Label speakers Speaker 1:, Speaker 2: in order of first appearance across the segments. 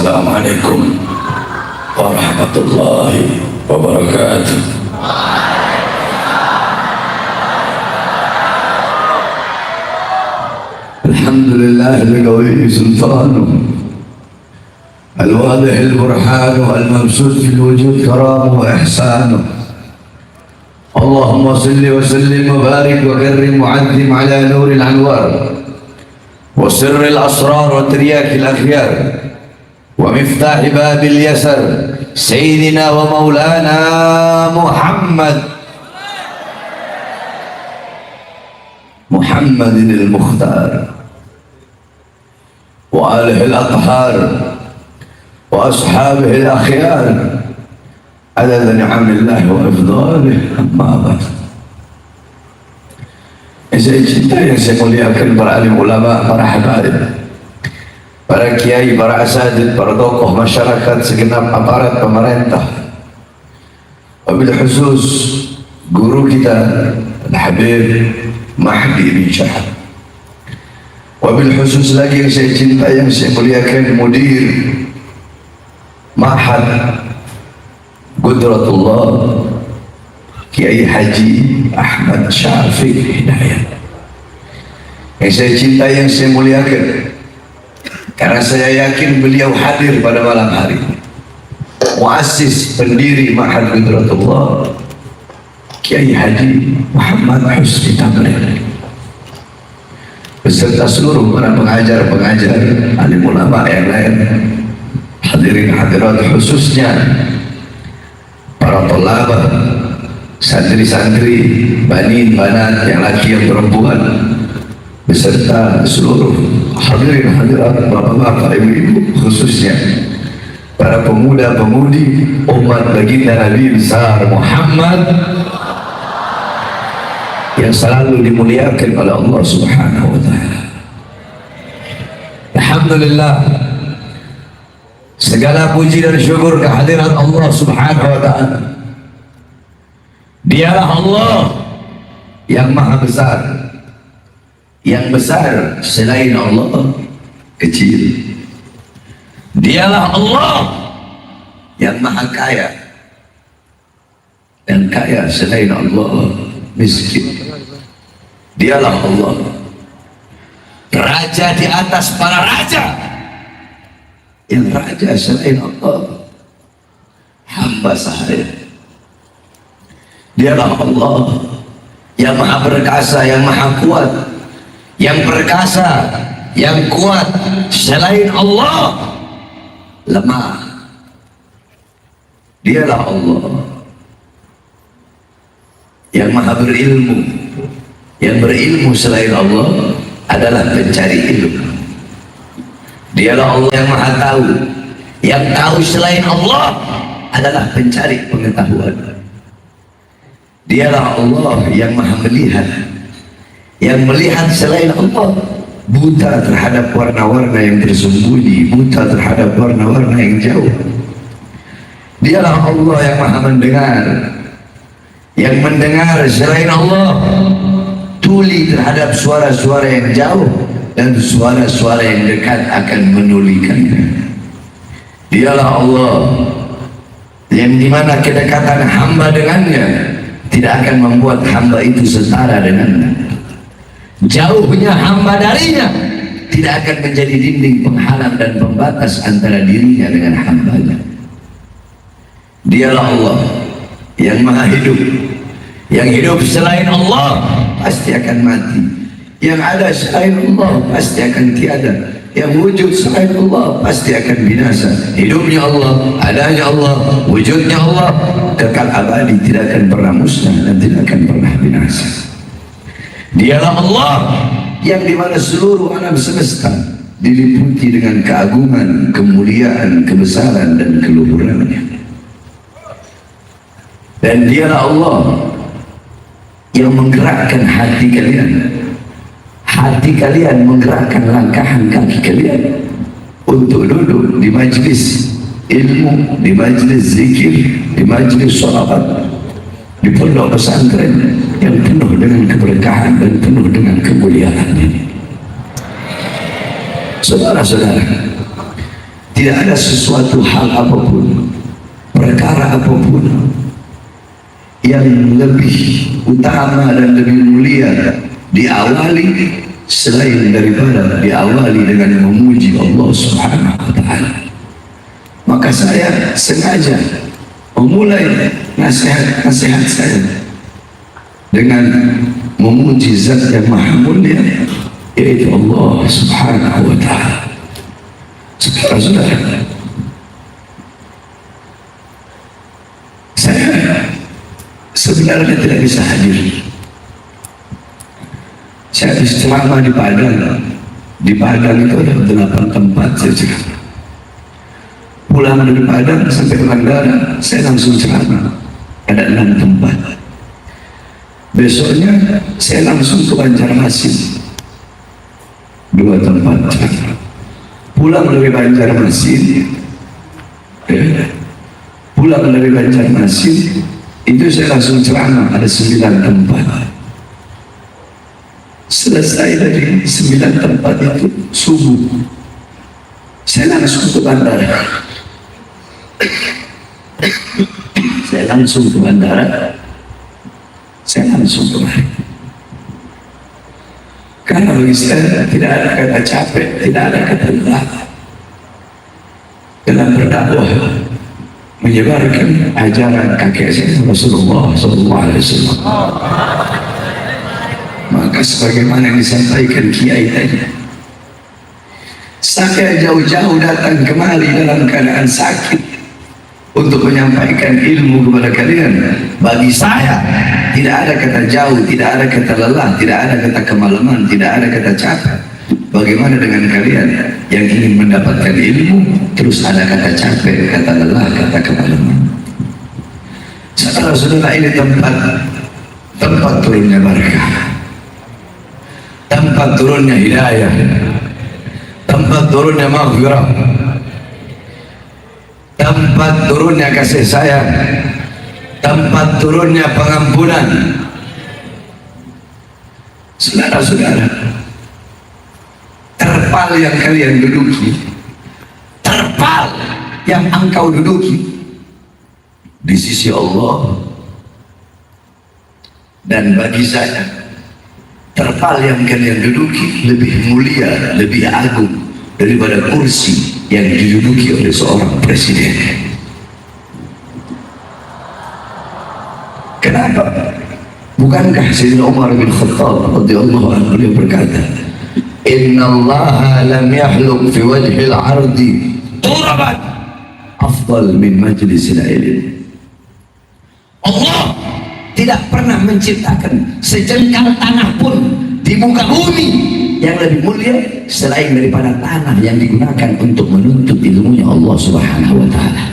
Speaker 1: Assalamualaikum warahmatullahi wabarakatuh. Alhamdulillah al-qawi sultanu al-wadih al-burhanu al-mabsut fil wujud karamu wa ihsanu. Allahumma salli wa sallim wa barik wa karrim wa azim ala nuril anwar wa sirril asrar wa triyakil akhyar wa miftah babil yasar sayyidina wa maulana Muhammadin al-Mukhtar wa alihi al-athhar wa ashabihi al-akhyar adada ni'amillahi wa ifdalihi. Amma ba'd. Saya cinta yang saya muliakan para alim ulama, para habaib, para kiai, para asatidz, para tokoh masyarakat, segenap aparat pemerintah, wabil khusus guru kita Al-Habib Mahdi bin Syahab, wabil khusus lagi yang saya cinta, yang saya muliakan mudir Ma'had Qudratullah Kiai Haji Ahmad Syafiq Hidayat, yang saya cinta, yang saya muliakan, karena saya yakin beliau hadir pada malam hari, muassis pendiri Ma'had Qudratullah Kiai Haji Muhammad Husni Tamrin, beserta seluruh para pengajar-pengajar, alim ulama yang lain, hadirin hadirat, khususnya para thalabah, santri-santri, banin, banat, yang laki yang perempuan, beserta seluruh hadirin hadirat, bapak-bapak, ibu-ibu, khususnya para pemuda-pemudi umat baginda Nabi besar Muhammad yang selalu dimuliakan oleh Allah Subhanahu wa taala. Alhamdulillah, segala puji dan syukur kehadirat Allah Subhanahu wa taala. Dialah Allah yang maha besar, yang besar selain Allah kecil. Dialah Allah yang maha kaya, dan kaya selain Allah miskin. Dialah Allah raja di atas para raja, yang raja selain Allah hamba sahaya. Dialah Allah yang maha perkasa, yang maha kuat, yang perkasa, yang kuat selain Allah lemah. Dialah Allah yang maha berilmu, yang berilmu selain Allah adalah pencari ilmu. Dialah Allah yang maha tahu, yang tahu selain Allah adalah pencari pengetahuan. Dialah Allah yang maha melihat, yang melihat selain Allah buta terhadap warna-warna yang tersembunyi, buta terhadap warna-warna yang jauh. Dialah Allah yang maha mendengar, yang mendengar selain Allah tuli terhadap suara-suara yang jauh dan suara-suara yang dekat akan menulikannya. Dialah Allah yang dimana kedekatan hamba dengannya tidak akan membuat hamba itu setara dengannya. Jauhnya hamba darinya tidak akan menjadi dinding penghalang dan pembatas antara dirinya dengan hambanya. Dialah Allah yang maha hidup, yang hidup selain Allah pasti akan mati, yang ada selain Allah pasti akan tiada, yang wujud selain Allah pasti akan binasa. Hidupnya Allah, adanya Allah, wujudnya Allah kekal abadi, tidak akan pernah musnah dan tidak akan pernah binasa. Dialah Allah yang dimana seluruh alam semesta diliputi dengan keagungan, kemuliaan, kebesaran dan keluhurannya. Dan dialah Allah yang menggerakkan hati kalian, hati kalian menggerakkan langkahan kaki kalian untuk duduk di majlis ilmu, di majlis zikir, di majlis sholawat, di pondok pesantren yang penuh dengan keberkahan dan penuh dengan kemuliaan ini. Saudara-saudara, tidak ada sesuatu hal apapun, perkara apapun yang lebih utama dan lebih mulia diawali selain daripada diawali dengan memuji Allah Subhanahu wa Ta'ala. Maka saya sengaja memulai nasihat saya dengan memuji Zat yang Maha Mulia, yaitu Allah Subhanahu wa Ta'ala. Saudara-saudara, saya sebenarnya tidak bisa hadir. Saya habis ceramah di Padang. Di Padang itu ada 8 tempat saya ceramah. Pulang dari Padang sampai ke Mandara, saya langsung ceramah. Ada 6 tempat. Besoknya saya langsung ke Banjarmasin, 2 tempat ceramah. Pulang dari Banjarmasin, itu saya langsung ceramah, ada 9 tempat. Selesai dari 9 tempat itu subuh, saya langsung ke bandara. Saya langsung kemari. Karena bagi saya tidak ada kata capek, tidak ada kata lelah dalam berdakwah menyebarkan ajaran kakek saya Rasulullah SAW. Maka sebagaimana yang disampaikan Kiai tadi, saya jauh-jauh datang kemari dalam keadaan sakit untuk menyampaikan ilmu kepada kalian. Bagi saya tidak ada kata jauh, tidak ada kata lelah, tidak ada kata kemalaman, tidak ada kata capek. Bagaimana dengan kalian yang ingin mendapatkan ilmu terus ada kata capek, kata lelah, kata kemalaman? Saudara-saudara, ini tempat turunnya barakah, tempat turunnya hidayah, tempat turunnya maghfirah, tempat turunnya kasih sayang, tempat turunnya pengampunan. Saudara-saudara, terpal yang kalian duduki, terpal yang engkau duduki di sisi Allah, dan bagi saya terpal yang kalian duduki lebih mulia, lebih agung daripada kursi yang diduduki oleh seorang presiden. Kenapa? Bukankah Sayyidina Umar bin Khattab radhiyallahu anhu beliau berkata, "Innallaha lam yahluk fi wajhil ardi turaban afdal min majlisil ilm." Allah tidak pernah menciptakan sejengkal tanah pun di muka bumi yang lebih mulia selain daripada tanah yang digunakan untuk menuntut ilmunya Allah Subhanahu wa Ta'ala.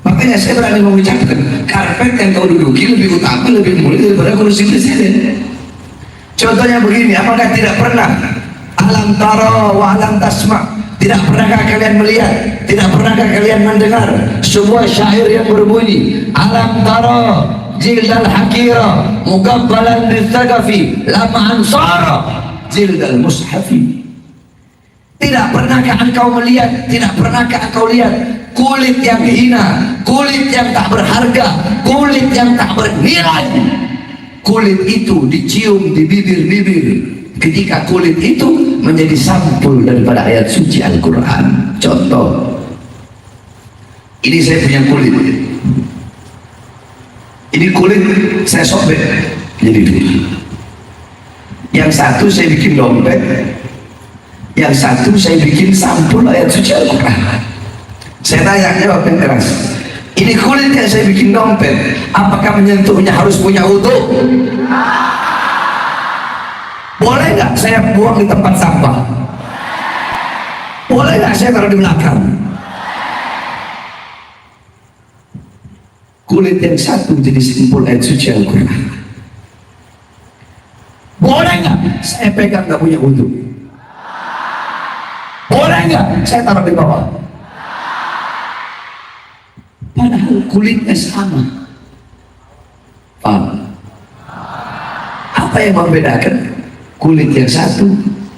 Speaker 1: Makanya saya berani mengucapkan, karpet yang kau duduki lebih utama, lebih mulia daripada kursi presiden. Contohnya begini, apakah tidak pernah alam tara wa alam tasma', tidak pernahkah kalian melihat, tidak pernahkah kalian mendengar sebuah syair yang berbunyi, alam tara jildal hakira mugabbalan bisagafi lama ansara jildal mushafi. Tidak pernahkah engkau melihat, tidak pernahkah engkau lihat kulit yang hina, kulit yang tak berharga, kulit yang tak bernilai, kulit itu dicium di bibir-bibir ketika kulit itu menjadi sampul daripada ayat suci Al-Quran. Contoh, ini saya punya kulit, ini kulit saya sobek jadi dua. Yang satu saya bikin dompet, yang satu saya bikin sampul ayat suci Al-Quran. Saya tanya, jawab yang keras. Ini kulit yang saya bikin dompet, apakah menyentuhnya harus punya wudu? Boleh nggak saya buang di tempat sampah? Boleh nggak saya taruh di belakang? Kulit yang satu jadi simpul ayat suci Al-Quran. Boleh nggak saya pegang nggak punya wudu? Boleh nggak saya taruh di bawah? Padahal kulitnya sama. Paham? Apa yang membedakan kulit yang satu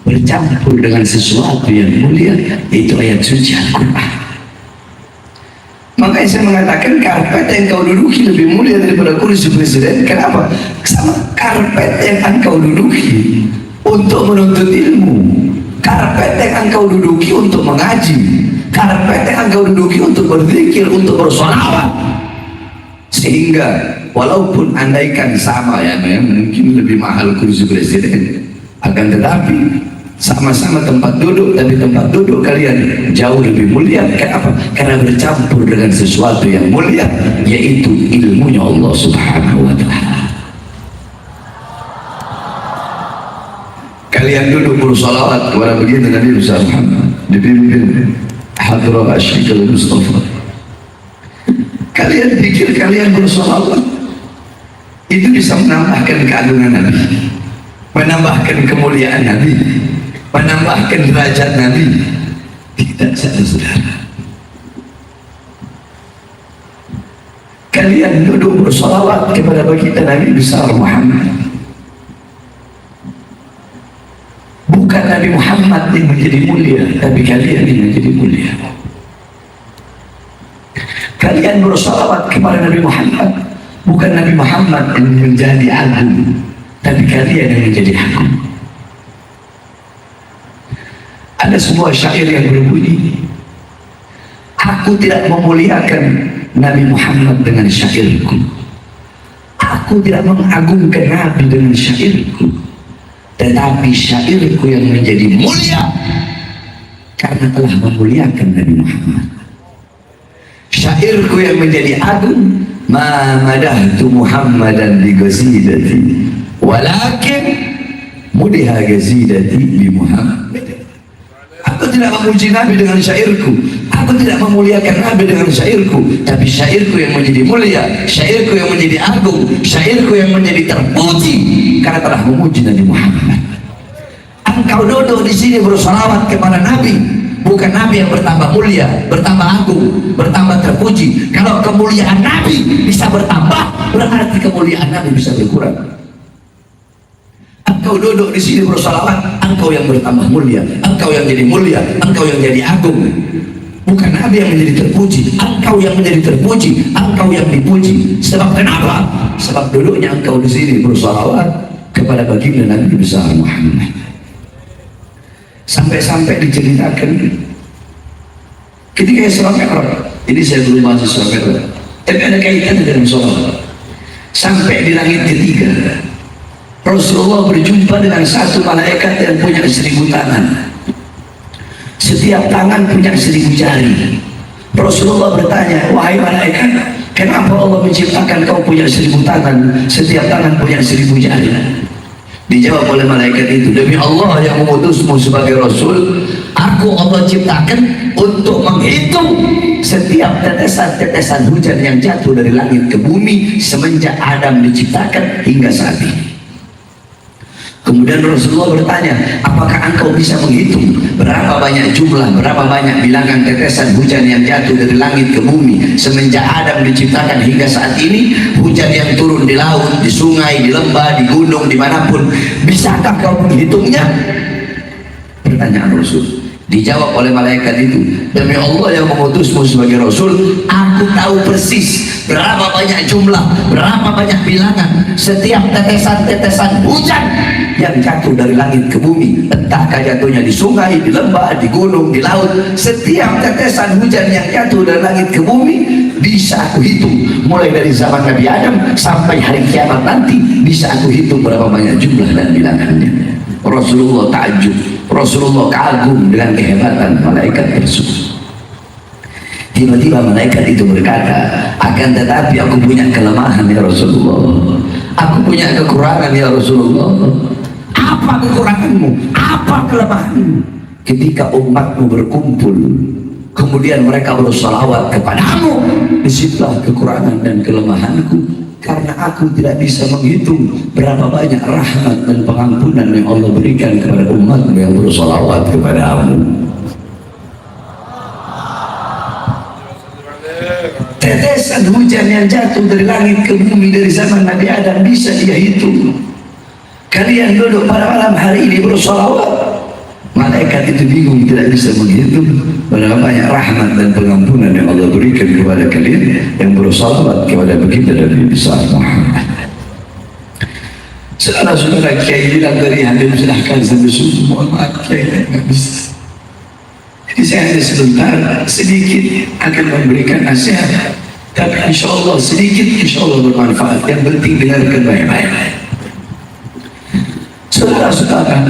Speaker 1: bercampur dengan sesuatu yang mulia, itu ayat suci Al-Quran. Makanya saya mengatakan karpet yang kau duduki lebih mulia daripada kursi presiden. Kenapa? Sama karpet yang engkau duduki untuk menuntut ilmu, karpet yang engkau duduki untuk mengaji, karpet yang engkau duduki untuk berzikir, untuk bersolawat. Sehingga walaupun andaikan sama ya, mungkin lebih mahal kursi presiden, akan tetapi sama-sama tempat duduk, tapi tempat duduk kalian jauh lebih mulia. Kenapa? Karena bercampur dengan sesuatu yang mulia, yaitu ilmunya Allah Subhanahu wa ta'ala. Kalian duduk bersolawat kepada baginda Nabi Muhammad dipimpin Hadrah Asy-Syaikh Al-Mustafa. Kalian pikir kalian bersolawat itu bisa menambahkan keagungan Nabi, menambahkan kemuliaan Nabi, menambahkan derajat Nabi? Tidak, saudara. Kalian duduk bersolawat kepada baginda Nabi besar Muhammad. Bukan Nabi Muhammad yang menjadi mulia, tapi kalian yang menjadi mulia. Kalian bersolawat kepada Nabi Muhammad, bukan Nabi Muhammad yang menjadi agung, tapi kalian yang menjadi agung. Ada sebuah syair yang berbunyi, aku tidak memuliakan Nabi Muhammad dengan syairku, aku tidak mengagungkan Nabi dengan syairku, tetapi syairku yang menjadi mulia karena telah memuliakan Nabi Muhammad. Syairku yang menjadi agung, ma madahtu Muhammadan bi ghasidati walakin mudiha ghazidati bi Muhammad. Aku tidak memuji Nabi dengan syairku, aku tidak memuliakan Nabi dengan syairku, tapi syairku yang menjadi mulia, syairku yang menjadi agung, syairku yang menjadi terpuji karena telah memuji Nabi Muhammad. Engkau duduk di sini bersolawat kepada Nabi, bukan Nabi yang bertambah mulia, bertambah agung, bertambah terpuji. Kalau kemuliaan Nabi bisa bertambah, berarti kemuliaan Nabi bisa berkurang. Engkau duduk di sini bersolawat, engkau yang bertambah mulia, engkau yang jadi mulia, engkau yang jadi agung. Bukan Nabi yang menjadi terpuji, engkau yang menjadi terpuji, engkau yang dipuji. Sebab kenapa? Sebab duduknya engkau di sini bersolawat kepada baginda Nabi besar Muhammad. Sampai-sampai diceritakan ketika Isra Mi'raj, ini saya belum bahas Isra Mi'raj, tapi ada kaitannya dengan solawat. Sampai di langit ketiga, Rasulullah berjumpa dengan satu malaikat yang punya 1000 tangan. Setiap tangan punya 1000 jari. Rasulullah bertanya, wahai malaikat, kenapa Allah menciptakan kau punya 1000 tangan, setiap tangan punya 1000 jari? Dijawab oleh malaikat itu, demi Allah yang mengutusmu sebagai Rasul, aku Allah ciptakan untuk menghitung setiap tetesan-tetesan hujan yang jatuh dari langit ke bumi semenjak Adam diciptakan hingga saat ini. Kemudian Rasulullah bertanya, apakah engkau bisa menghitung berapa banyak jumlah, berapa banyak bilangan tetesan hujan yang jatuh dari langit ke bumi semenjak Adam diciptakan hingga saat ini? Hujan yang turun di laut, di sungai, di lembah, di gunung, dimanapun, bisakah kau menghitungnya? Pertanyaan Rasul. Dijawab oleh malaikat itu, demi Allah yang mengutusmu sebagai Rasul, aku tahu persis berapa banyak jumlah, berapa banyak bilangan setiap tetesan-tetesan hujan yang jatuh dari langit ke bumi, entahkah jatuhnya di sungai, di lembah, di gunung, di laut. Setiap tetesan hujan yang jatuh dari langit ke bumi bisa aku hitung, mulai dari zaman Nabi Adam sampai hari kiamat nanti bisa aku hitung berapa banyak jumlah dan bilangannya. Rasulullah takjub, Rasulullah kagum dengan kehebatan malaikat tersebut. Tiba-tiba malaikat itu berkata, akan tetapi aku punya kelemahan ya Rasulullah, aku punya kekurangan ya Rasulullah. Apa kekuranganmu? Apa kelemahanmu? Ketika umatmu berkumpul, kemudian mereka bersolawat kepadamu, disitulah kekurangan dan kelemahanku, karena aku tidak bisa menghitung berapa banyak rahmat dan pengampunan yang Allah berikan kepada umatmu yang bersolawat kepadamu. Tetesan hujan yang jatuh dari langit ke bumi dari zaman Nabi Adam bisa dia hitung. Kalian duduk pada malam hari ini bersolawat, malaikat itu bingung, tidak bisa menghitung berapa banyak rahmat dan pengampunan yang Allah berikan kepada kalian yang bersalawat kepada baginda Nabi besar Muhammad. Saudara-saudara, kiai bilang dari hadir silahkan sampai subuh. Mohon maaf kiai, nggak bisa. Jadi saya hanya sebentar sedikit akan memberikan nasihat, tapi insya Allah sedikit insya Allah bermanfaat. Yang penting dengarkan baik-baik. Saudara-saudara,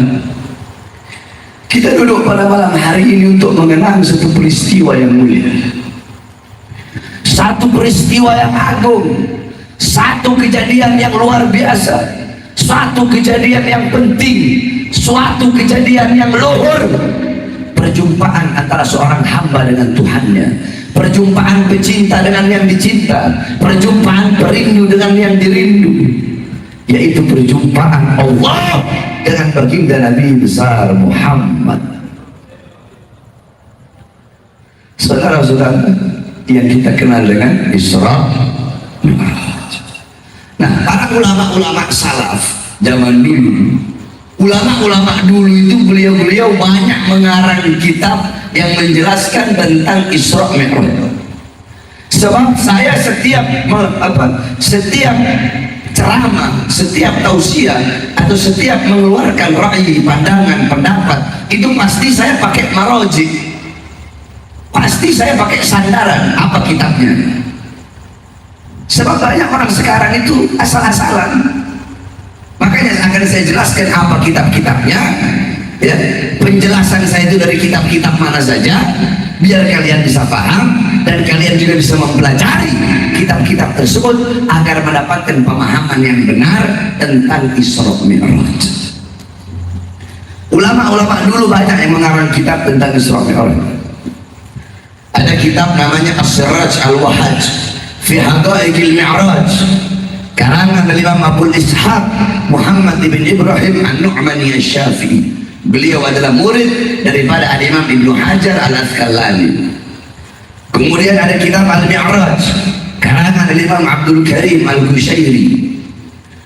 Speaker 1: kita duduk pada malam hari ini untuk mengenang satu peristiwa yang mulia, satu peristiwa yang agung, satu kejadian yang luar biasa, satu kejadian yang penting, suatu kejadian yang luhur. Perjumpaan antara seorang hamba dengan Tuhannya, perjumpaan pecinta dengan yang dicinta, perjumpaan perindu dengan yang dirindu, yaitu perjumpaan Allah dengan baginda Nabi besar Muhammad. Saudara-saudara yang kita kenal dengan Isra Mi'raj. Nah, para ulama-ulama salaf zaman dulu, ulama-ulama dulu itu beliau-beliau banyak mengarang kitab yang menjelaskan tentang Isra Mi'raj. Sebab saya setiap ceramah, setiap tausiah atau setiap mengeluarkan ra'yi, pandangan, pendapat, itu pasti saya pakai marojik, pasti saya pakai sandaran apa kitabnya. Sebab banyak orang sekarang itu asal-asalan. Makanya akan saya jelaskan apa kitab-kitabnya, ya. Penjelasan saya itu dari kitab-kitab mana saja, biar kalian bisa paham dan kalian juga bisa mempelajari kitab-kitab tersebut agar mendapatkan pemahaman yang benar tentang Isra Mi'raj. Ulama-ulama dulu banyak yang mengarang kitab tentang Isra Mi'raj. Ada kitab namanya As-Siraj Al-Wahaj fi Haqaiqil Mi'raj, karangan Imam Abu Ishaq Muhammad ibn Ibrahim An-Nu'mani Asy-Syafi'i. Beliau adalah murid daripada Imam Ibnu Hajar Al-Asqalani. Kemudian ada kitab Al-Mi'raj, karangan Imam Abdul Karim Al-Qushairi.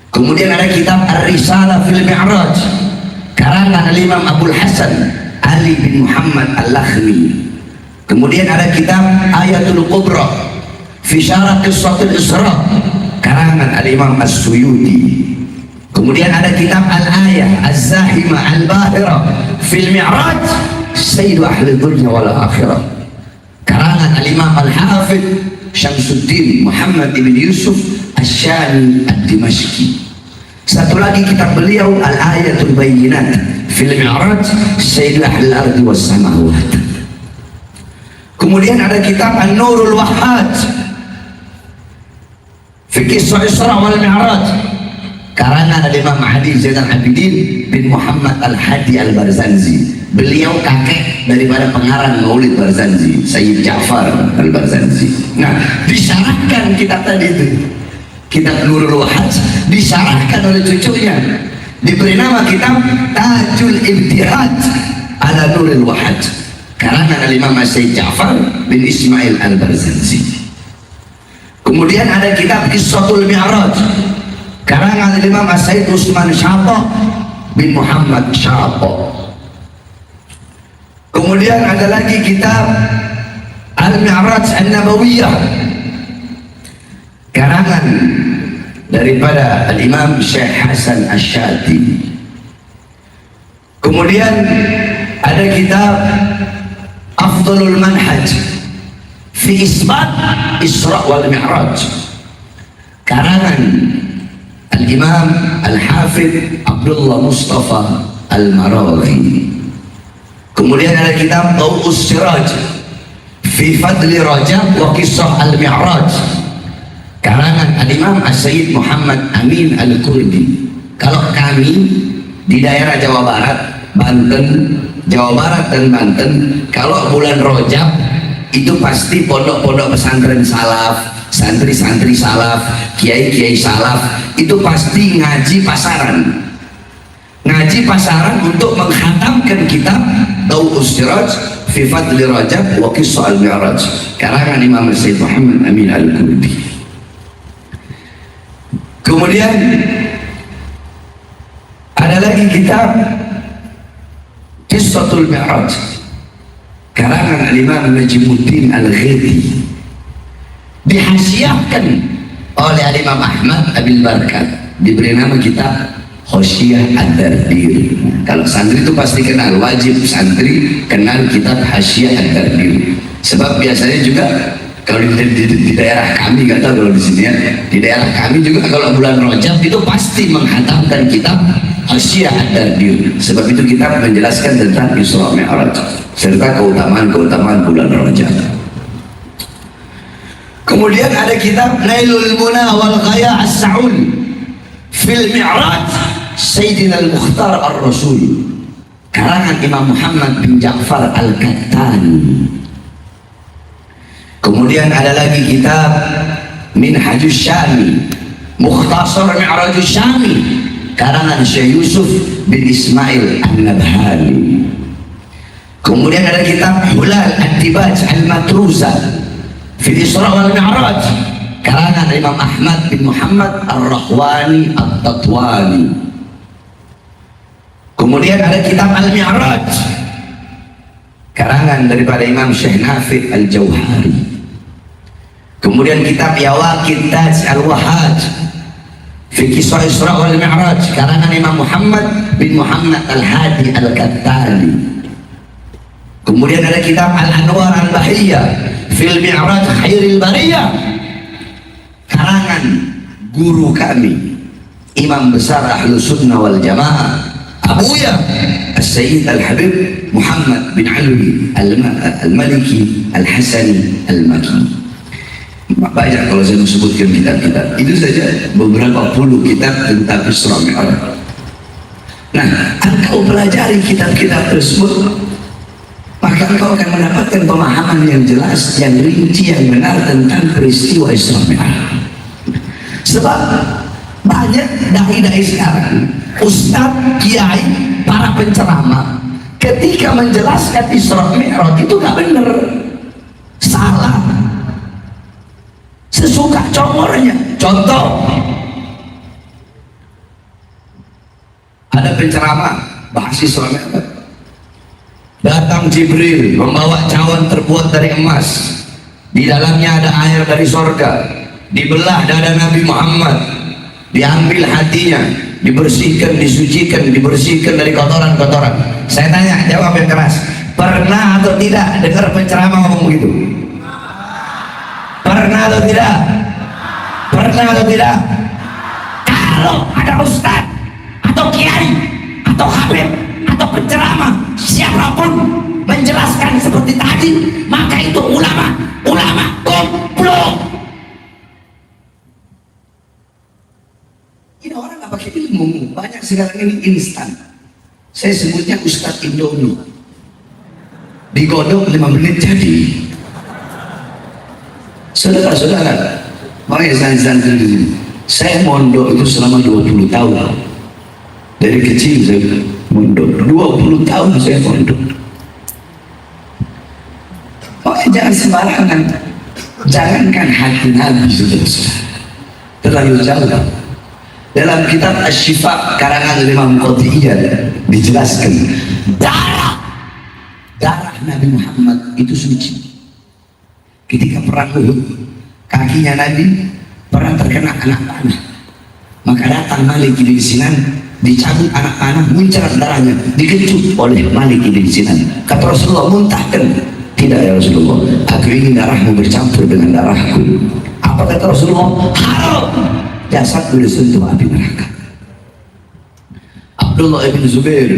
Speaker 1: Kemudian ada kitab Ar-Risalah fil Mi'raj, karangan Imam Abdul Hasan Ali bin Muhammad Al-Lakhmi. Kemudian ada kitab Ayatul Kubra fi Syarah Qissatul Isra, karangan Al-Imam As-Suyuti. Kemudian ada kitab Al-Ayah Az-Zahimah Al-Bahira fil Mi'raj Sayyidu Ahli Dunya wal Akhirah, karangan Al-Imam Al-Hafidh Syamsuddin Muhammad ibn Yusuf Asy-Syami Ad-Dimashqi. Satu lagi kitab beliau Al-Ayatul Bayyinat fil Mi'raj Sayyidu Ahli Al-Ardi was Samawat. Kemudian ada kitab An-Nurul Wahhaj fi Qissah Isra wal Mi'raj, karangan Imam Hadi Zainal Abidin bin Muhammad Al-Hadi Al-Barzanji. Beliau kakek daripada pengarang Maulid Barzanji, Sayyid Ja'far Al-Barzanji. Nah, disyarahkan kitab tadi itu, kitab Nurul Wahhaj, disyarahkan oleh cucunya, diberi nama kitab Tajul Ibtihaj ala Nurul Wahhaj, karangan Imam Sayyid Ja'far bin Ismail Al-Barzanji. Kemudian ada kitab Qissatul Mi'raj, karangan Imam Sayyid Utsman Syata bin Muhammad Syata. Kemudian ada lagi kitab Al-Mi'raj An-Nabawiyah, karangan daripada Al-Imam Syekh Hasan Asy-Syadili. Kemudian ada kitab Afdhalul Manhaj fi Isbat Isra wal Mi'raj, karangan Al-Imam Al-Hafidh Abdullah Mustafa Al-Maraghi. Kemudian ada kitab Tawus Siraj fi Fadli Rajab wa Qissah Al-Mi'raj, karangan Al-Imam As-Sayyid Muhammad Amin Al-Kurdi. Kalau kami di daerah Jawa Barat, Banten, Jawa Barat dan Banten, kalau bulan Rajab itu pasti pondok-pondok pesantren salaf, santri-santri salaf, kiai-kiai salaf itu pasti ngaji pasaran. Ngaji pasaran untuk menghatamkan kitab Tawus Siraj fi Fadli Rajab wa Qissah Al-Mi'raj, karangan Imam Sayyid Muhammad Amin Al-Kurdi. Kemudian ada lagi kitab Qissatul Mi'raj karangan Imam Najmuddin Al-Ghedi, dihasiahkan oleh Imam Ahmad Abil Barkat, diberi nama kitab Hasyiah Ad-Dardir. Kalau santri itu pasti kenal, wajib santri kenal kitab Hasyiah Ad-Dardir. Sebab biasanya juga kalau di daerah kami, nggak tahu kalau di sini ya, di daerah kami juga kalau bulan Rajab itu pasti menghatamkan kitab Hasyiah Ad-Dardir. Sebab itu kitab menjelaskan tentang Isra Mi'raj serta keutamaan-keutamaan bulan Rajab. Kemudian ada kitab Nailul Muna wal Ghaya As-Sa'ul fil Mi'raj Sayyidina Al-Mukhtar Ar-Rasul, karangan Imam Muhammad bin Ja'far Al-Kattani. Kemudian ada lagi kitab Minhajus Syami Mukhtasar Mi'rajus Syami, karangan Syekh Yusuf bin Ismail An-Nabhani. Kemudian ada kitab Hulal Ad-Dibaj Al-Matruza fil Isra wal Mi'raj, karangan Imam Ahmad bin Muhammad Ar-Rahwani At-Tatwani. Kemudian ada kitab Al-Mi'raj, karangan daripada Imam Syekh Nafi' Al-Jauhari. Kemudian kitab Yawaqid Taj Al-Wahaj fi Kisah Isra wal Mi'raj, karangan Imam Muhammad bin Muhammad Al-Hadi Al-Kattani. Kemudian ada kitab Al-Anwar Al-Bahiyah fil Mi'raj Khairil Bariyah, karangan guru kami Imam besar Ahlus Sunnah wal Jamaah Abuya As-Sayyid Al-Habib Muhammad bin Alwi Al-Maliki Al-Hasani Al-Maki. Banyak kalau saya sebutkan kitab-kitab itu saja, beberapa puluh kitab tentang Isra Mi'raj. Nah, engkau pelajari kitab-kitab tersebut, maka engkau akan mendapatkan pemahaman yang jelas, yang rinci, yang benar tentang peristiwa Isra Mi'raj. Sebab banyak dai-dai sekarang, ustadz, kiai, para penceramah, ketika menjelaskan Isra Mi'raj itu gak benar, salah, sesuka comornya. Contoh, ada penceramah bahas Isra Mi'raj, datang Jibril membawa cawan terbuat dari emas, di dalamnya ada air dari sorga, dibelah dada Nabi Muhammad, diambil hatinya, dibersihkan, disucikan, dibersihkan dari kotoran-kotoran. Saya tanya, jawab yang keras, pernah atau tidak dengar penceramah ngomong begitu? Pernah atau tidak? Pernah atau tidak? Kalau ada ustaz atau kiai atau habib atau penceramah siapapun menjelaskan seperti tadi, maka itu ulama goblok. Ini orang nggak pakai ilmu, banyak sekarang ini instan. Saya sebutnya Ustadz Indomie, digodok 5 menit jadi. Saudara-saudara, makanya saya mondok itu selama 20 tahun. Dari kecil saya mondok, 20 tahun saya mondok. Makanya jangan sembarangan, jangankan hati Nabi sudah terlalu jauh. Dalam kitab Asy-Syifa karangan Imam Qatiyah dijelaskan darah Nabi Muhammad itu suci. Ketika perang Uhud, kakinya Nabi pernah terkena anak panah, maka datang Malik bin Sinan, dicabut anak panah, muncrat darahnya, dikecut oleh Malik bin Sinan. Kata Rasulullah, muntahkan. Tidak ya Rasulullah, aku ingin darahmu bercampur dengan darahku. Apa kata Rasulullah? Haram, jasad boleh sentuh api neraka. Abdullah bin Zubair,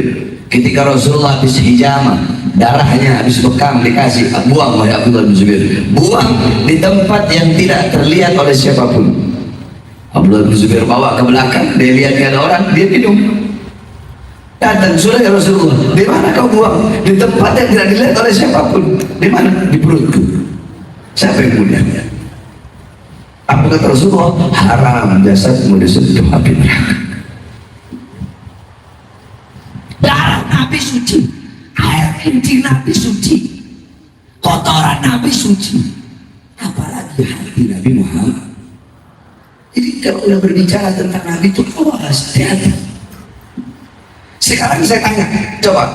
Speaker 1: ketika Rasulullah habis hijamah, darahnya habis bekam, dikasih, buang oleh Abdullah bin Zubair, buang di tempat yang tidak terlihat oleh siapapun. Abdullah bin Zubair bawa ke belakang, dia lihat ada orang, dia minum. Datang, sudah ya Rasulullah, di mana kau buang? Di tempat yang tidak dilihat oleh siapapun. Di mana? Di perutku. Siapa yang punya? Apa kata Rasulullah? Haram jasadmu disentuh api neraka. Darah Nabi suci, air kencing Nabi suci, kotoran Nabi suci, apalagi hati Nabi Muhammad. Jadi kalau udah berbicara tentang Nabi itu awas, hati-hati. Sekarang saya tanya, coba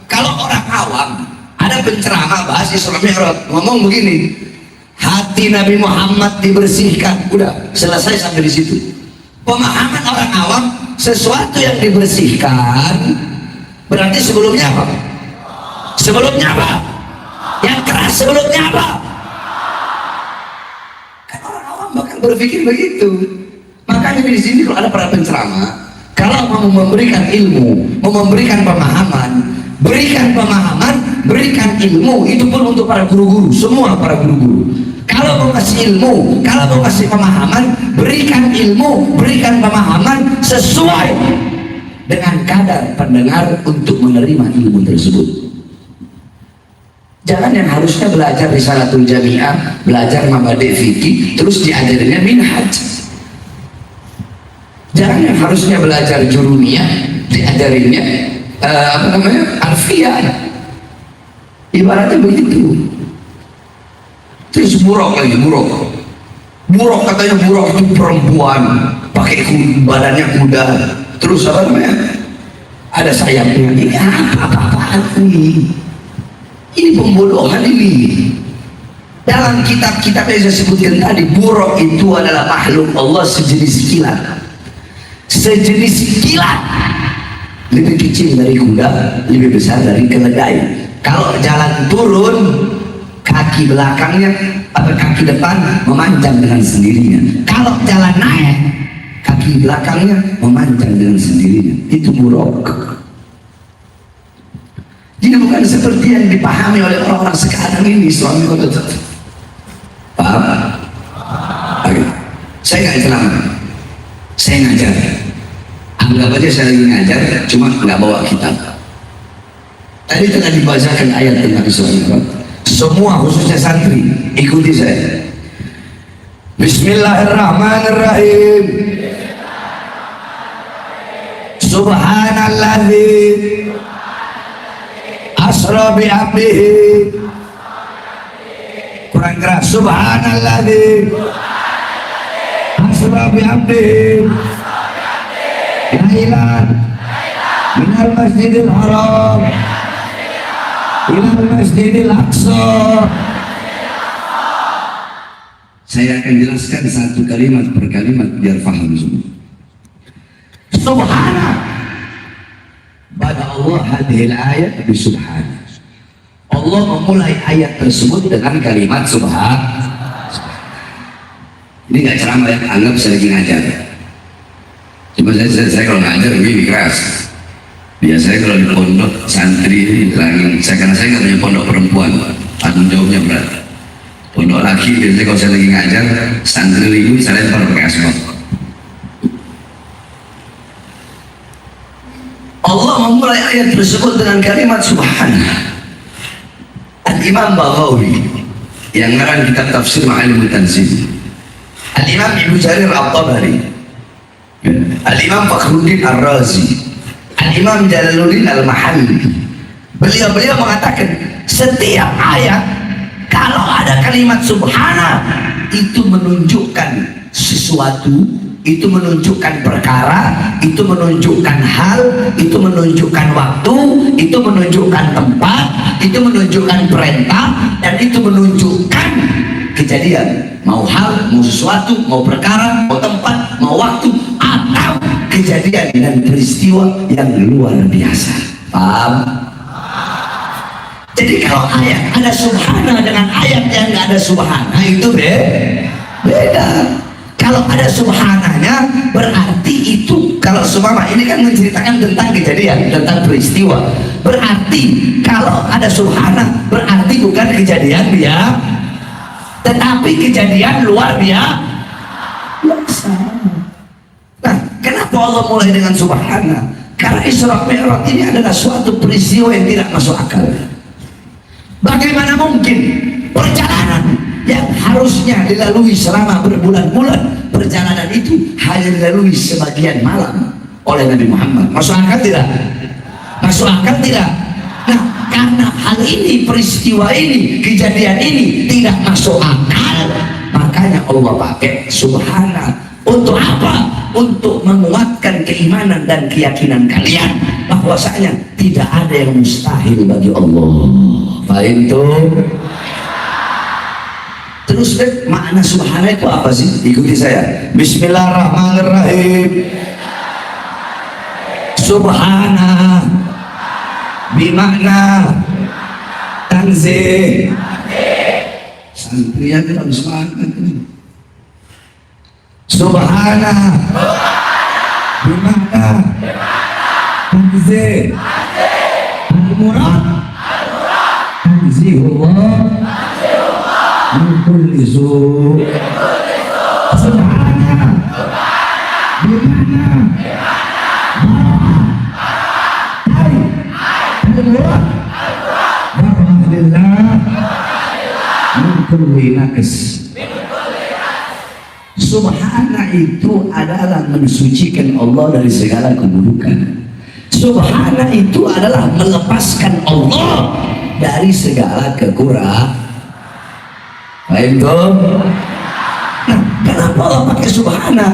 Speaker 1: Kalau orang awam, ada penceramah bahas Isra Mi'raj ngomong begini, hati Nabi Muhammad dibersihkan, udah selesai sampai di situ. Pemahaman orang awam, sesuatu yang dibersihkan berarti sebelumnya apa? Sebelumnya apa? Yang keras sebelumnya apa? Kan orang awam bahkan berpikir begitu. Makanya di sini kalau ada para penceramah, kalau mau memberikan ilmu, mau memberikan pemahaman, berikan pemahaman, berikan ilmu, itu pun untuk para guru-guru, semua para guru-guru. Kalau mau kasih ilmu, kalau mau kasih pemahaman, berikan ilmu, berikan pemahaman sesuai dengan kadar pendengar untuk menerima ilmu tersebut. Jangan yang harusnya belajar Risalatul Jami'ah, belajar mabadi' fikih, terus diajarinnya minhaj. Jangan yang harusnya belajar jurumiyah, diajarinnya alfiyah. Ibaratnya begitu. Terus buruk lagi, buruk katanya buruk itu perempuan pakai badannya kuda, terus apa namanya, ada sayapnya. Ini apa-apaan ini pembodohan ini. Dalam kitab-kitab yang saya sebutkan tadi, buruk itu adalah makhluk Allah sejenis kilat, lebih kecil dari kuda, lebih besar dari keledai. Kalau jalan turun, kaki belakangnya atau kaki depan memanjang dengan sendirinya. Kalau jalan naik, kaki belakangnya memanjang dengan sendirinya. Itu buruk. Jadi bukan seperti yang dipahami oleh orang-orang sekarang ini. Suami kota paham? Oke. Saya nggak ceramah, saya ngajar. Anggap aja saya lagi ngajar, cuma nggak bawa kitab. Tadi tengah dibacakan ayat tentang Isra Mi'raj. Semua khususnya santri ikuti saya. Bismillahirrahmanirrahim. Subhanalladzi asra bi 'abdihi. Kurang keras. Subhanalladzi asra bi 'abdihi lailan minal masjidil haram ilal masjidil aqsa. Saya akan jelaskan satu kalimat per kalimat biar paham semua. Subhana, bada Allah hadhil ayat bi subhana. Allah memulai ayat tersebut dengan kalimat subhan. Ini nggak ceramah ya, anggap saya lagi ngajar. Cuma saya kalau ngajar begini keras. Biasanya kalau di pondok santri karena saya nggak punya pondok perempuan, tanggung jawabnya berat. Pondok laki biasanya kalau saya lagi ngajar, santri itu saya lempar pakai asbak. Allah memulai ayat tersebut dengan kalimat subhanallah. Al-Imam Baghawi yang ngarang kitab tafsir Ma'alimut Tanzil, Al-Imam Ibnu Jarir At-Tabari, Al-Imam Fakhruddin Ar-Razi, Al-Imam Jalaluddin Al-Mahalli, beliau mengatakan setiap ayat kalau ada kalimat subhana itu menunjukkan sesuatu, itu menunjukkan perkara, itu menunjukkan hal, itu menunjukkan waktu, itu menunjukkan tempat, itu menunjukkan perintah, dan itu menunjukkan kejadian, mau hal, mau sesuatu, mau perkara, mau tempat, mau waktu, atau kejadian dan peristiwa yang luar biasa. Paham? Jadi kalau ayat ada subhana dengan ayat yang nggak ada subhana itu beda. Kalau ada subhananya berarti itu, kalau seumpama ini kan menceritakan tentang kejadian, tentang peristiwa, berarti kalau ada subhana berarti bukan kejadian dia, tetapi kejadian luar biasa. Nah, kenapa Allah mulai dengan subhana? Karena Isra Mi'raj ini adalah suatu peristiwa yang tidak masuk akal. Bagaimana mungkin perjalanan yang harusnya dilalui selama berbulan-bulan, perjalanan itu hanya dilalui sebagian malam oleh Nabi Muhammad? Masuk akal tidak? Masuk akal tidak? Nah, karena hal ini, peristiwa ini, kejadian ini tidak masuk akal, makanya Allah pakai subhana Untuk apa? Untuk menguatkan keimanan dan keyakinan kalian bahwasanya tidak ada yang mustahil bagi Allah. Paham tuh? Terus makna subhana itu apa sih? Ikuti saya. Bismillahirrahmanirrahim. Subhana bimakna tanzih. Santrinya bilang subhana. Subhana bimakna tanzih. Al-murad tanzihullah min kulli su'. Subhana bimakna al-murad barahillah min kulli naqs. Subhana itu adalah mensucikan Allah dari segala keburukan. Subhana itu adalah melepaskan Allah dari segala kekurangan. Baik tuh. Nah, kenapa Allah pakai subhana?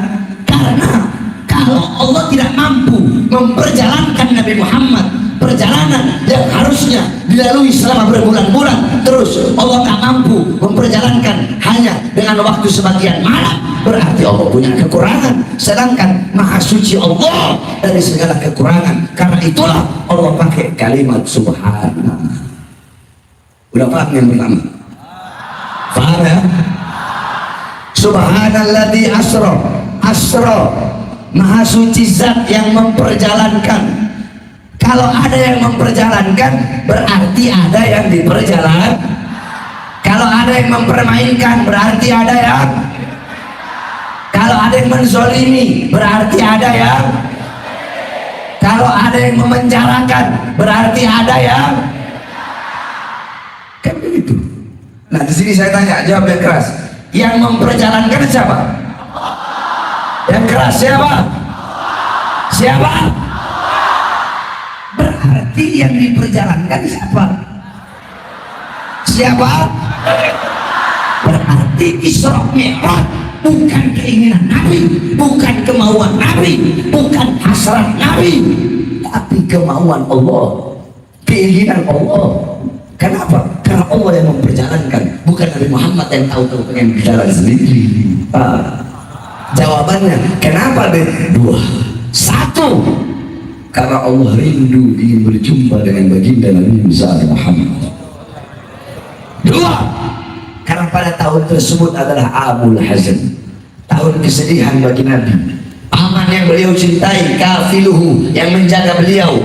Speaker 1: Karena kalau Allah tidak mampu memperjalankan Nabi Muhammad perjalanan yang harusnya dilalui selama berbulan-bulan, terus Allah tak mampu memperjalankan hanya dengan waktu sebagian malam, berarti Allah punya kekurangan. Sedangkan maha suci Allah dari segala kekurangan. Karena itulah Allah pakai kalimat subhana. Udah paham yang pertama? Paham ya? Subhanalladzi asra, maha suci zat yang memperjalankan. Kalau ada yang memperjalankan, berarti ada yang diperjalan. Kalau ada yang mempermainkan, berarti ada yang. Kalau ada yang menzolimi, berarti ada yang. Kalau ada yang memenjarakan, berarti ada yang. Kan begitu. Nah, di sini saya tanya, jawab yang keras. Yang memperjalankan siapa? Yang keras siapa? Siapa? Berarti yang diperjalankan siapa? Siapa? Berarti Isra Mi'raj bukan keinginan Nabi, bukan kemauan Nabi, bukan hasrat Nabi, tapi kemauan Allah, keinginan Allah. Kenapa? Karena Allah yang memperjalankan, bukan Nabi Muhammad yang tahu-tahu pengen berjalan sendiri. Jawabannya, kenapa deh? Dua. Satu, karena Allah rindu ingin berjumpa dengan baginda Nabi Muhammad. Dua, karena pada tahun tersebut adalah Amul Hazan, tahun kesedihan bagi Nabi. Paman yang beliau cintai, kafiluhu, yang menjaga beliau,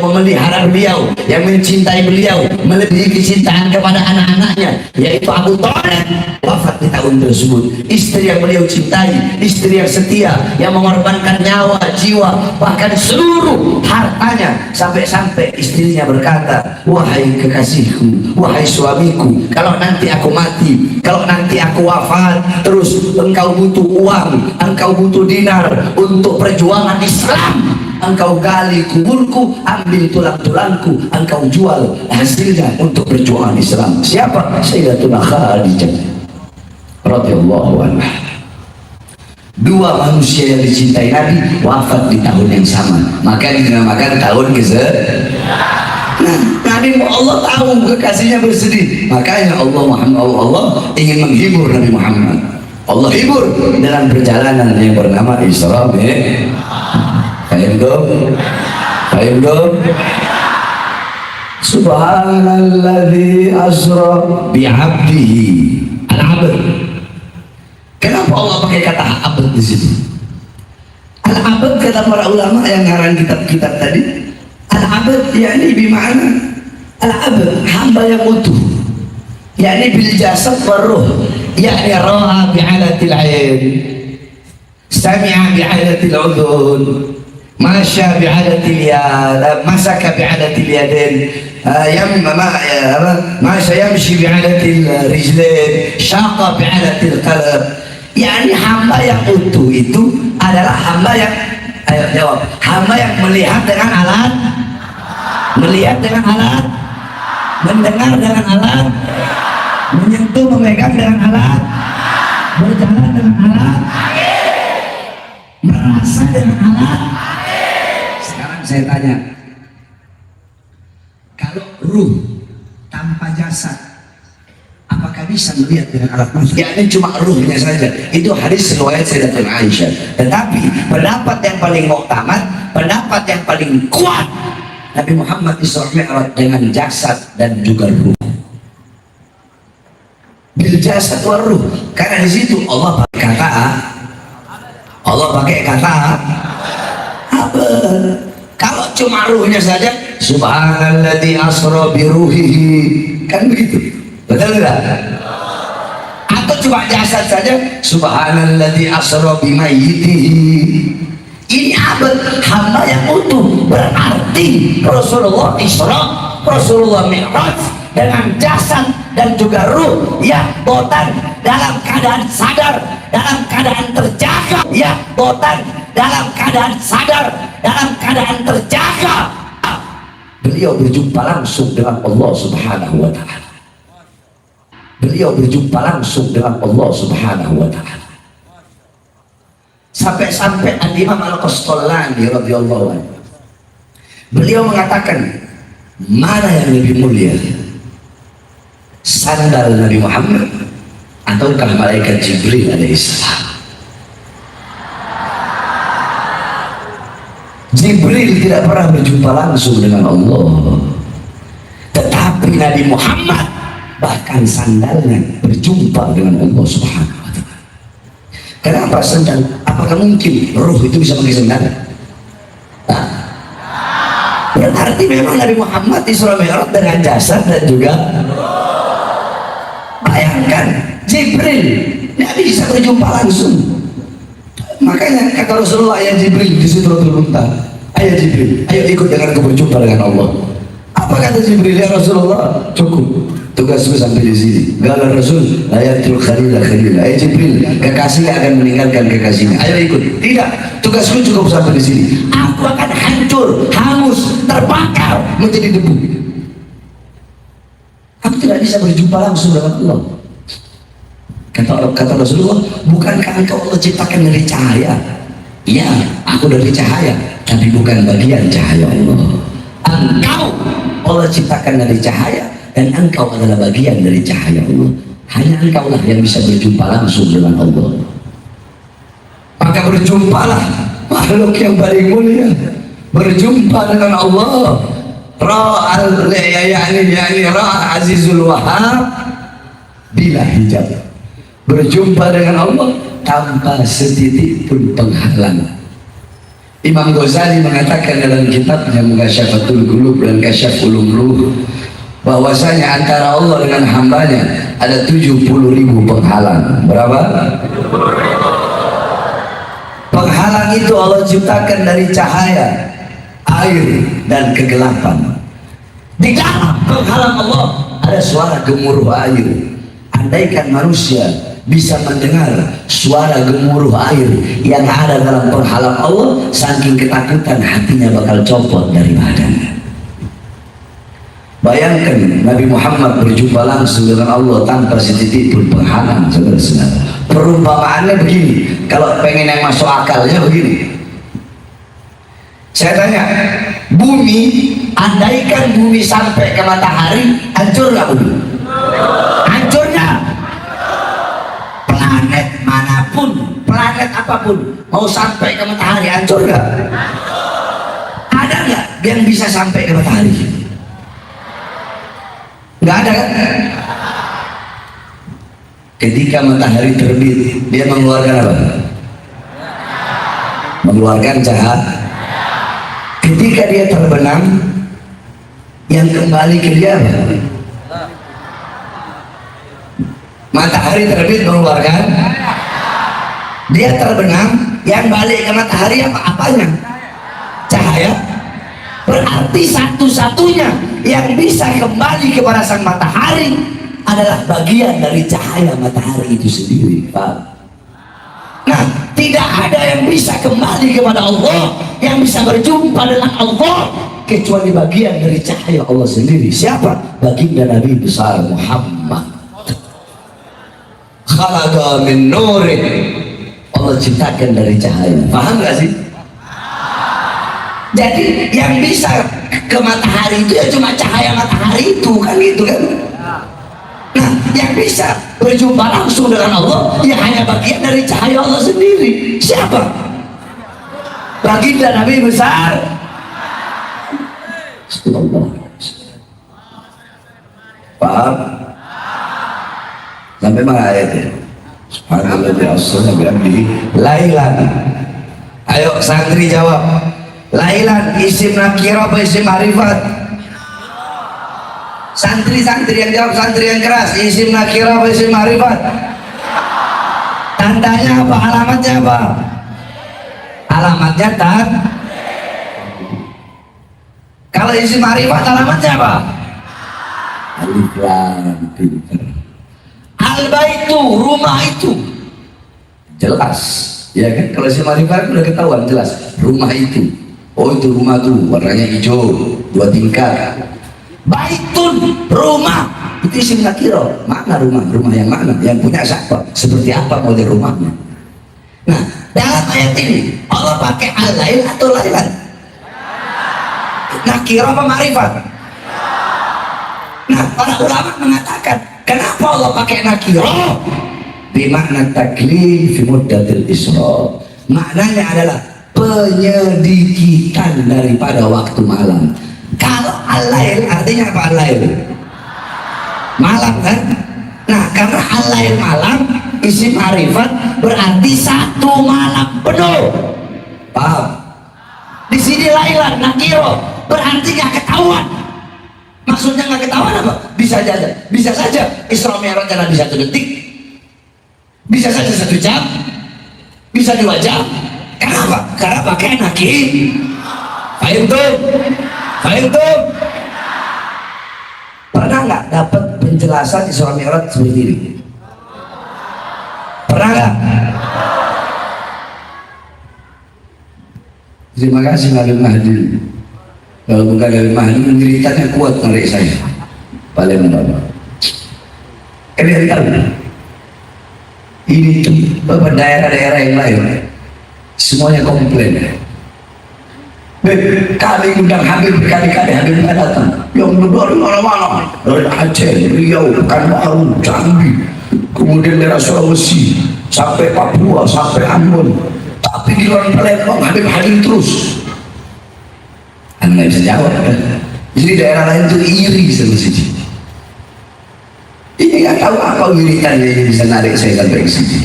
Speaker 1: memelihara beliau, yang mencintai beliau melebihi kecintaan kepada anak-anaknya, yaitu Abu Thalib, wafat di tahun tersebut. Istri yang beliau cintai, istri yang setia, yang mengorbankan nyawa, jiwa, bahkan seluruh hartanya, sampai-sampai istrinya berkata, wahai kekasihku, wahai suamiku, kalau nanti aku mati, kalau nanti aku wafat, terus engkau butuh uang, engkau butuh dinar untuk perjuangan Islam, engkau gali kuburku, ambil tulang-tulangku, engkau jual hasilnya untuk perjuangan Islam. Siapa? Sayyidatuna Khadijah radhiyallahu anha. Dua manusia yang dicintai Nabi wafat di tahun yang sama, maka dinamakan tahun Nah, Nabi Allah tahu kekasihnya bersedih, makanya Allah ingin menghibur Nabi Muhammad. Allah hibur dalam perjalanan yang bernama Isra Mi'raj. Paham dong? Subhanalladzi asra bi'abdihi. Al-abd. Kenapa Allah pakai kata abd di sini? Al-abd kata para ulama yang ngarang kitab-kitab tadi, al-abd yakni bima'na al-abd, hamba yang utuh, yakni bil jasad wal ruh, yakni ra'a bi'alatil ain, sami'a bi'alatil udhun, masya bi'alatil yad, masaka bi'alatil yadin, masya yamshi bi'alatil rijlain, syaqa bi'alatil qalb. yakni hamba yang utuh itu adalah hamba yang, ayo jawab, hamba yang melihat dengan alat, mendengar dengan alat, menyentuh, memegang dengan alat, berjalan dengan alat, merasa dengan alat. Sekarang saya tanya, kalau ruh tanpa jasad, apakah bisa melihat dengan alat mata? Ya, ini cuma ruhnya saja. Itu hadis riwayat Sayyidatuna Aisyah. Tetapi pendapat yang paling muktamad, pendapat yang paling kuat, Nabi Muhammad Isra Mi'raj dengan jasad dan juga ruh. Bil jasad wa ruh. Karena di situ Allah pakai kata apa? Kalau cuma ruhnya saja, subhanalladzi asra bi ruhihi, kan begitu. Betul tidak? Atau cuma jasad saja, subhanalladzi asra bi mayyitihi. Ini abad hamba yang utuh, berarti Rasulullah Isra, Rasulullah Mi'raj dengan jasad dan juga ruh ya botan dalam keadaan sadar, dalam keadaan terjaga ya botan dalam keadaan sadar, dalam keadaan terjaga. Beliau berjumpa langsung dengan Allah Subhanahu wa ta'ala. Beliau berjumpa langsung dengan Allah Subhanahu wa ta'ala. Sampai-sampai Al-Imam Al-Qastallani radhiyallahu anhu, beliau mengatakan, mana yang lebih mulia, sandal Nabi Muhammad ataukah malaikat Jibril alaihissalam? Jibril tidak pernah berjumpa langsung dengan Allah, tetapi Nabi Muhammad bahkan sandalnya berjumpa dengan Allah Subhanahu wa ta'ala. Kenapa sandal? Apakah mungkin ruh itu bisa pakai sandal? Nah, berarti memang Nabi Muhammad Isra Mi'raj dengan jasad dan juga, bayangkan Jibril tidak bisa berjumpa langsung. Makanya kata Rasulullah, ya Jibril di Sidratul Muntaha, ayo Jibril, ayo ikut denganku berjumpa dengan Allah. Apa kata Jibril? Ya Rasulullah, cukup tugasku sampai di sini. Gala Rasul, ayatul khalilah khalilah. Ayo Jibril, kekasihnya akan meninggalkan kekasihnya. Ayo ikut. Tidak, tugasku cukup sampai di sini. Aku akan hancur, hangus, terbakar menjadi debu. Aku tidak bisa berjumpa langsung dengan Allah. Kata Rasulullah, bukankah engkau Allah ciptakan dari cahaya? Ya, aku dari cahaya, tapi bukan bagian cahaya Allah. Engkau Allah ciptakan dari cahaya, dan engkau adalah bagian dari cahaya Allah. Hanya engkau lah yang bisa berjumpa langsung dengan Allah. Maka berjumpalah makhluk yang paling mulia, berjumpa dengan Allah. Ra'al Ra' Azizul Wahhab bila hijab, berjumpa dengan Allah tanpa setitik pun penghalang. Imam Ghazali mengatakan dalam kitabnya Mughasyafatul Qulub dan Kasyaful Ulum bahwasanya antara Allah dengan hambanya ada 70.000 penghalang. Berapa? Penghalang itu Allah ciptakan dari cahaya, air, dan kegelapan. Di dalam penghalang Allah ada suara gemuruh air. Andaikan manusia bisa mendengar suara gemuruh air yang ada dalam penghalang Allah, saking ketakutan hatinya bakal copot dari badannya. Bayangkan Nabi Muhammad berjumpa langsung dengan Allah tanpa setitik pun penghalang, saudara-saudara. Perumpamaannya begini, kalau pengen yang masuk akalnya begini. Saya tanya, bumi, andaikan bumi sampai ke matahari, hancur nggak bumi? Hancurnya. Planet manapun, planet apapun, mau sampai ke matahari, hancur nggak? Ada nggak yang bisa sampai ke matahari? Nggak ada kan? Ketika matahari terbit, dia mengeluarkan apa? Mengeluarkan cahaya. Ketika dia terbenam, yang kembali ke dia apa? Matahari terbit mengeluarkan, dia terbenam, yang balik ke matahari apa? Apanya? Cahaya. Berarti satu-satunya yang bisa kembali kepada sang matahari adalah bagian dari cahaya matahari itu sendiri, Pak. Nah, tidak ada yang bisa kembali kepada Allah, yang bisa berjumpa dengan Allah, kecuali bagian dari cahaya Allah sendiri. Siapa? Baginda Nabi besar Muhammad. khalaqa min nurin. Allah ciptakan dari cahaya. Paham gak sih? Jadi yang bisa ke matahari itu ya cuma cahaya matahari itu, kan gitu kan. Nah, yang bisa berjumpa langsung dengan Allah ya hanya bagian dari cahaya Allah sendiri. Siapa? Baginda Nabi besar. Paham? Sampai mana ayatnya? Subhanallah bihamdihi lailan. Ayo santri jawab. Lailan isim nakirah apa isim ma'rifat? Santri-santri yang jawab, santri yang keras. Isim nakirah apa isim ma'rifat? Tandanya apa? Alamatnya apa? Alamatnya tan. Kalau isim ma'rifat alamatnya apa? Alif lam mim. Al-baitu, rumah itu jelas ya kan. Kalau isim ma'rifat udah ketahuan jelas, rumah itu. Oh itu rumah tuh warnanya hijau, 2 tingkat. Baitun, rumah itu isim nakirah. Mana rumah? Rumah yang mana? Yang punya siapa? Seperti apa model rumahnya? Nah, dalam ayat ini Allah pakai al-lail atau lailan? Nakirah apa ma'rifat? Nah, para ulama mengatakan kenapa Allah pakai nakirah? Bimakna taklif fi muddatil isra. Maknanya adalah penyedikitan daripada waktu malam. Kalau al-lail artinya apa? Al-lail malam kan. Nah, karena al-lail malam isim ma'rifat berarti 1 malam penuh. Paham? Di sini lailan nakiro berarti nggak ketahuan. Maksudnya nggak ketahuan apa? Bisa saja Isra Mi'raj Nabi 1 detik, bisa saja 1 jam, bisa 2 jam. Kenapa? Karena pakai nakir. Paham tuh? Pernah nggak dapat penjelasan Isra Mi'raj seperti ini? Pernah nggak? Terima kasih Nabi Mahdi. Kalau bukan Nabi Mahdi, ceritanya kuat menarik saya. Paling mendalam. Kalian tahu? Ini tuh beberapa daerah-daerah yang lain semuanya komplain. Kami undang Habib berkali-kali, Habib nggak datang. Yang dari mana-mana, dari Aceh, Riau, Pekanbaru, Jambi, kemudian daerah Sulawesi, sampai Papua, sampai Ambon. Tapi di luar Palembang Habib hadir terus. Anda nggak bisa jawab kan? Jadi daerah lain itu iri sama sini. Ini nggak tahu apa wiritannya ini bisa narik saya sampai ke sini.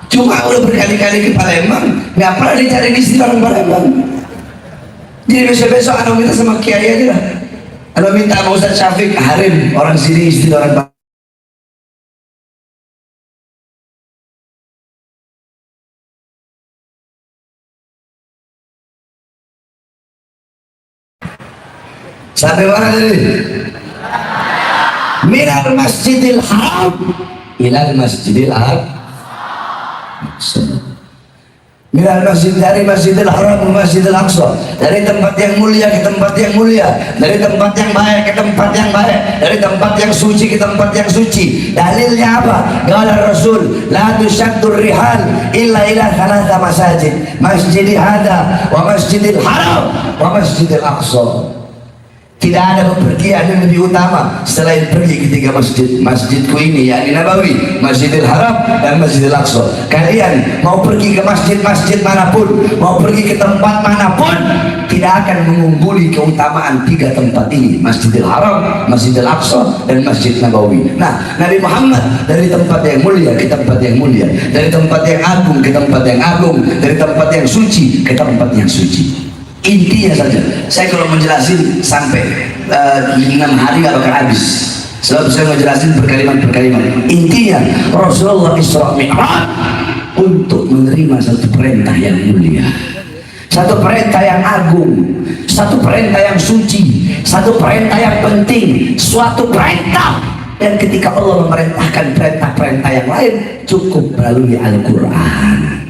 Speaker 1: Cuma udah berkali-kali ke Palembang, nggak pernah dicari di sini orang Palembang. Jadi besok-besok anda minta sama Kiai aja lah. Anda minta sama Ustaz Syafiq Harim, orang sini istri orang Palembang. Sampai mana tadi? Minal Masjidil Haram ilal Masjidil Aqsa. Minal masjid, dari Masjidil Haram ke Masjidil Aqsa, dari tempat yang mulia ke tempat yang mulia, dari tempat yang baik ke tempat yang baik, dari tempat yang suci ke tempat yang suci. Dalilnya apa? Qala Rasul la tushaddur rihal illa ila thalatha masajid, Masjidil Hada wa Masjidil Haram wa Masjidil Aqsa. Tidak ada bepergian yang lebih utama selain pergi ke 3 masjid. Masjidku ini yakni Nabawi, Masjidil Haram dan Masjidil Aqsa. Kalian mau pergi ke masjid-masjid manapun, mau pergi ke tempat manapun, tidak akan mengungguli keutamaan 3 tempat ini, Masjidil Haram, Masjidil Aqsa dan Masjid Nabawi. Nah, Nabi Muhammad dari tempat yang mulia ke tempat yang mulia, dari tempat yang agung ke tempat yang agung, dari tempat yang suci ke tempat yang suci. Intinya saja, saya kalau menjelasin sampai 6 hari gak bakal habis, sebab saya menjelasin berkalimat-berkalimat. Intinya Rasulullah Isra Mi'raj untuk menerima satu perintah yang mulia, satu perintah yang agung, satu perintah yang suci, satu perintah yang penting, suatu perintah. Dan ketika Allah memerintahkan perintah-perintah yang lain, cukup melalui Al-Quran.